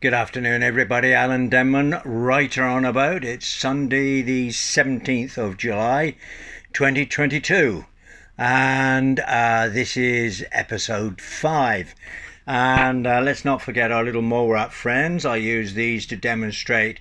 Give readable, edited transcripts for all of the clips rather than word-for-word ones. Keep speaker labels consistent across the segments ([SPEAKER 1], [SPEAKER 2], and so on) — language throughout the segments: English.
[SPEAKER 1] Good afternoon, everybody. Alan Denman, writer on about. It's Sunday, the 17th of July, 2022. And this is episode 5. And let's not forget our little mole rat friends. I use these to demonstrate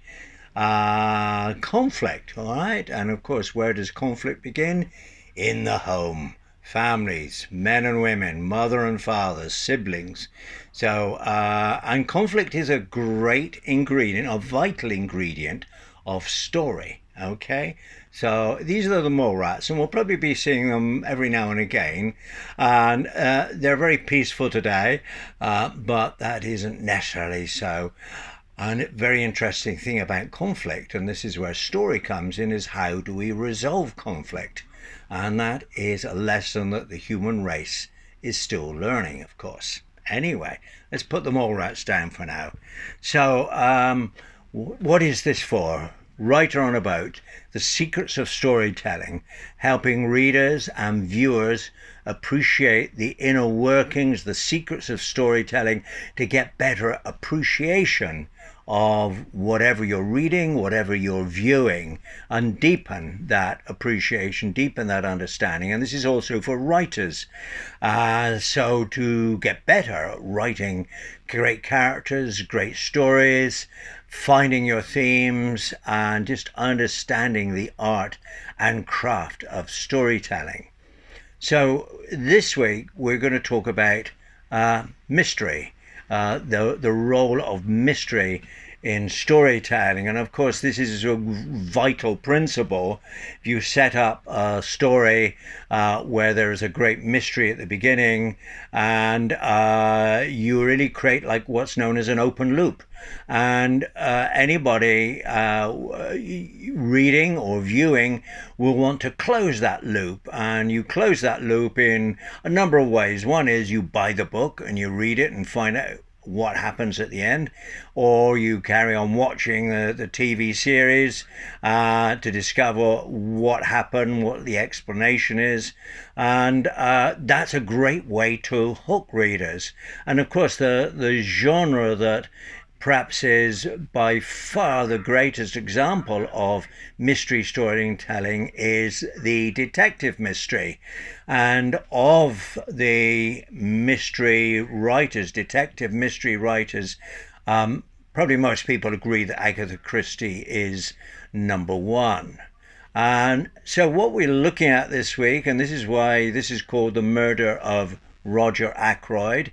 [SPEAKER 1] conflict, all right? And of course, where does conflict begin? In the home. Families, men and women, mother and father, siblings. So, and conflict is a great ingredient, a vital ingredient of story. Okay, so these are the mole rats, and we'll probably be seeing them every now and again. And they're very peaceful today, but that isn't necessarily so. And a very interesting thing about conflict, and this is where story comes in, is how do we resolve conflict? And that is a lesson that the human race is still learning, of course. Anyway, let's put the mole rats down for now. So, what is this for? Writer on about the secrets of storytelling, helping readers and viewers appreciate the inner workings, the secrets of storytelling, to get better appreciation of whatever you're reading, whatever you're viewing, and deepen that appreciation, deepen that understanding. And this is also for writers. So to get better at writing great characters, great stories, finding your themes, and just understanding the art and craft of storytelling. So this week we're going to talk about mystery, the role of mystery in storytelling. And of course, this is a vital principle. If you set up a story where there's a great mystery at the beginning, and you really create like what's known as an open loop. And anybody reading or viewing will want to close that loop. And you close that loop in a number of ways. One is you buy the book and you read it and find out what happens at the end, or you carry on watching the TV series to discover what happened, what the explanation is. And that's a great way to hook readers. And of course, the genre that perhaps is by far the greatest example of mystery storytelling is the detective mystery. And of the mystery writers, detective mystery writers, probably most people agree that Agatha Christie is number one. And so what we're looking at this week, and this is why this is called The Murder of Roger Ackroyd,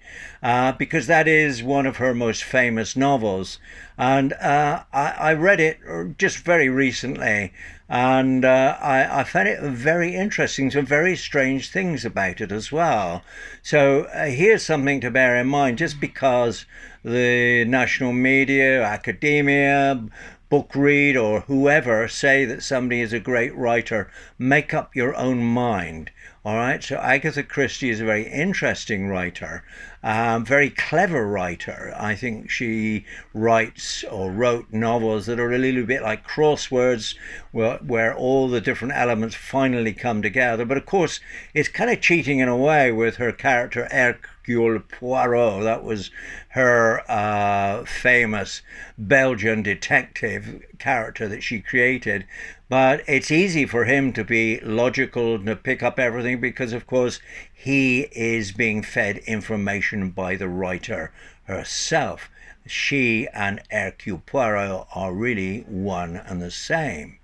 [SPEAKER 1] because that is one of her most famous novels. And I read it just very recently, and I found it very interesting, some very strange things about it as well. So here's something to bear in mind. Just because the national media, academia, book read, or whoever say that somebody is a great writer, make up your own mind. All right, so Agatha Christie is a very interesting writer, very clever writer. I think she writes or wrote novels that are a little bit like crosswords, where all the different elements finally come together. But of course, it's kind of cheating in a way with her character Hercule Poirot. That was her famous Belgian detective character that she created. But it's easy for him to be logical and to pick up everything because, of course, he is being fed information by the writer herself. She and Hercule Poirot are really one and the same.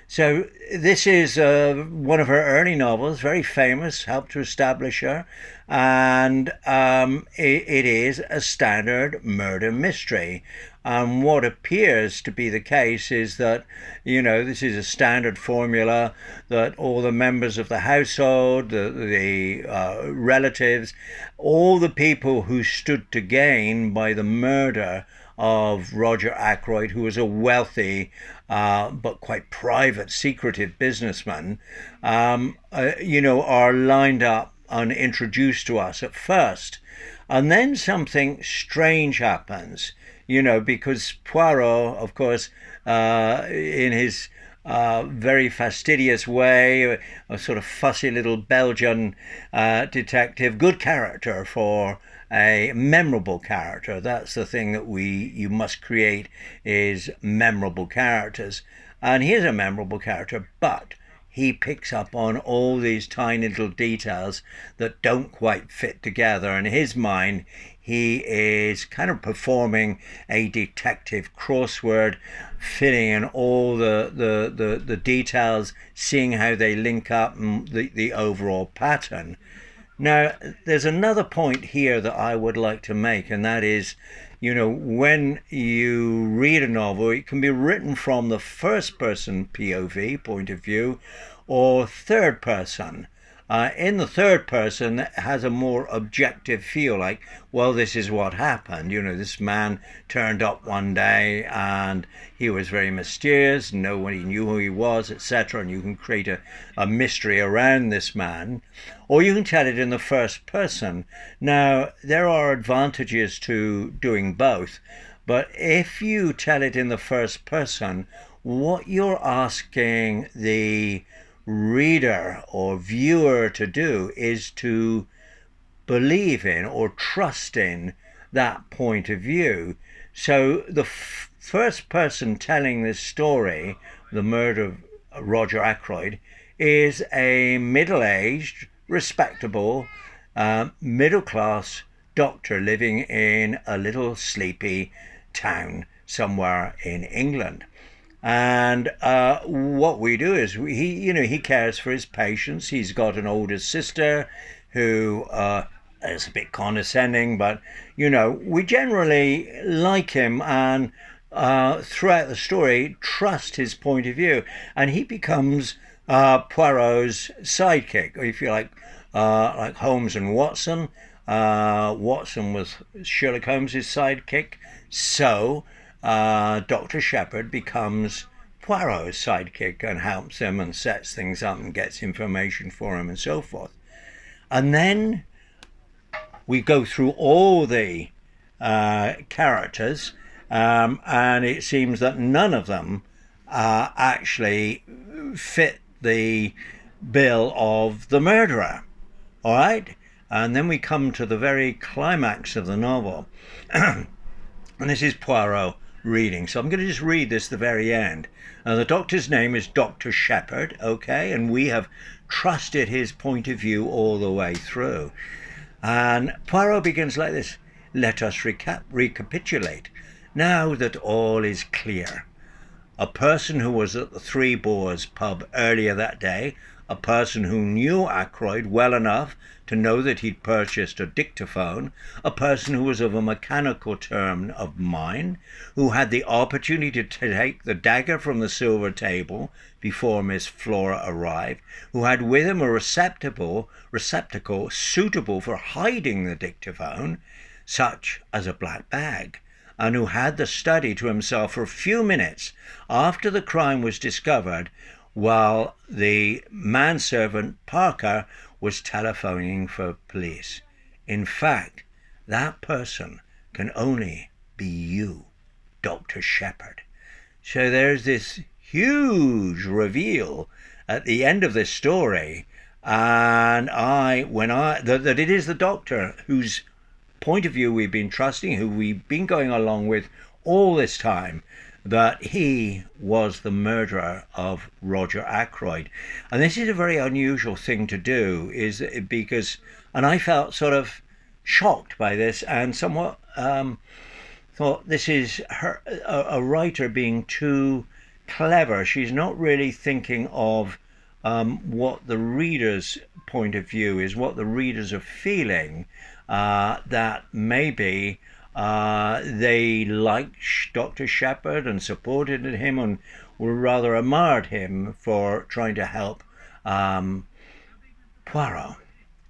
[SPEAKER 1] So this is one of her early novels, very famous, helped to establish her, and it is a standard murder mystery. And what appears to be the case is that, this is a standard formula that all the members of the household, the relatives, all the people who stood to gain by the murder of Roger Ackroyd, who was a wealthy but quite private, secretive businessman, are lined up and introduced to us at first. And then something strange happens, because Poirot, of course, in his very fastidious way, a sort of fussy little Belgian detective, good character for a memorable character. That's the thing that you must create, is memorable characters. And here's a memorable character, but he picks up on all these tiny little details that don't quite fit together. In his mind, he is kind of performing a detective crossword, filling in all the details, seeing how they link up and the overall pattern. Now, there's another point here that I would like to make, and that is, when you read a novel, it can be written from the first person POV, point of view, or third person. In the third person, it has a more objective feel, like, well, this is what happened. This man turned up one day and he was very mysterious, nobody knew who he was, etc. And you can create a mystery around this man. Or you can tell it in the first person. Now, there are advantages to doing both, but if you tell it in the first person, what you're asking the reader or viewer to do is to believe in or trust in that point of view. So the first person telling this story, the murder of Roger Ackroyd, is a middle-aged, respectable, middle-class doctor living in a little sleepy town somewhere in England. And what we do is he cares for his patients. He's got an older sister who is a bit condescending, but we generally like him, and throughout the story trust his point of view, and he becomes Poirot's sidekick, if you like Holmes and Watson. Watson was Sherlock Holmes's sidekick, so Dr. Shepherd becomes Poirot's sidekick and helps him and sets things up and gets information for him and so forth. And then we go through all the characters, and it seems that none of them actually fit the bill of the murderer. All right? And then we come to the very climax of the novel. And this is Poirot reading. So I'm going to just read this at the very end. The doctor's name is Dr. Shepherd, okay? And we have trusted his point of view all the way through. And Poirot begins like this. Let us recapitulate. Now that all is clear. A person who was at the Three Boars pub earlier that day, a person who knew Ackroyd well enough to know that he'd purchased a dictaphone, a person who was of a mechanical turn of mind, who had the opportunity to take the dagger from the silver table before Miss Flora arrived, who had with him a receptacle suitable for hiding the dictaphone, such as a black bag, and who had the study to himself for a few minutes after the crime was discovered, while the manservant Parker was telephoning for police. In fact, that person can only be you, Dr. Shepherd. So there's this huge reveal at the end of this story, and that it is the doctor whose point of view we've been trusting, who we've been going along with all this time, that he was the murderer of Roger Ackroyd. And this is a very unusual thing to do, and I felt sort of shocked by this and somewhat thought this is a writer being too clever. She's not really thinking of what the reader's point of view is, what the readers are feeling, that maybe they liked Dr. Shepherd and supported him and were rather admired him for trying to help Poirot.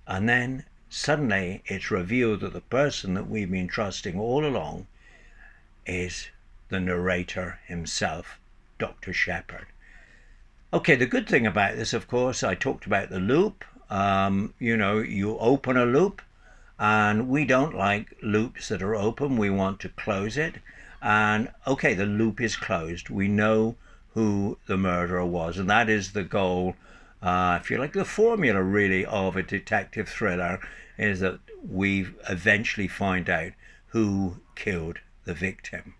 [SPEAKER 1] And then suddenly it's revealed that the person that we've been trusting all along is the narrator himself, Dr. Shepherd. Okay, the good thing about this, of course, I talked about the loop. You open a loop, and we don't like loops that are open. We want to close it. And okay, the loop is closed. We know who the murderer was, and that is the goal If you like, the formula really of a detective thriller is that we eventually find out who killed the victim.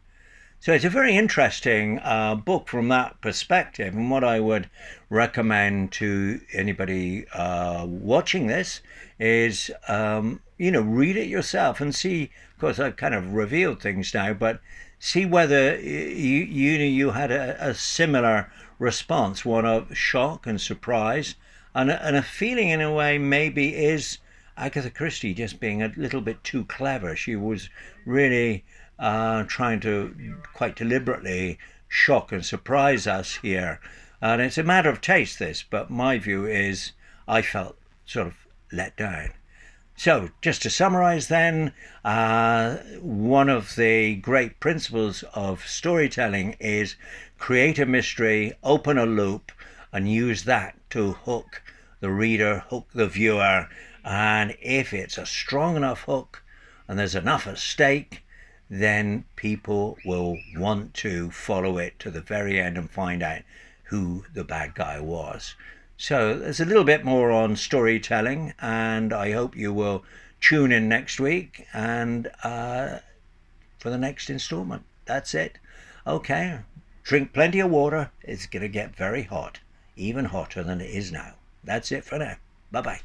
[SPEAKER 1] So it's a very interesting book from that perspective. And what I would recommend to anybody watching this is, read it yourself and see. Of course, I've kind of revealed things now, but see whether you had a similar response, one of shock and surprise, and a feeling in a way maybe is Agatha Christie just being a little bit too clever. She was really trying to quite deliberately shock and surprise us here. And it's a matter of taste, this, but my view is I felt sort of let down. So, just to summarize then, one of the great principles of storytelling is create a mystery, open a loop, and use that to hook the reader, hook the viewer. And if it's a strong enough hook and there's enough at stake, then people will want to follow it to the very end and find out who the bad guy was. So there's a little bit more on storytelling, and I hope you will tune in next week and for the next installment. That's it. Okay, drink plenty of water. It's going to get very hot, even hotter than it is now. That's it for now. Bye bye.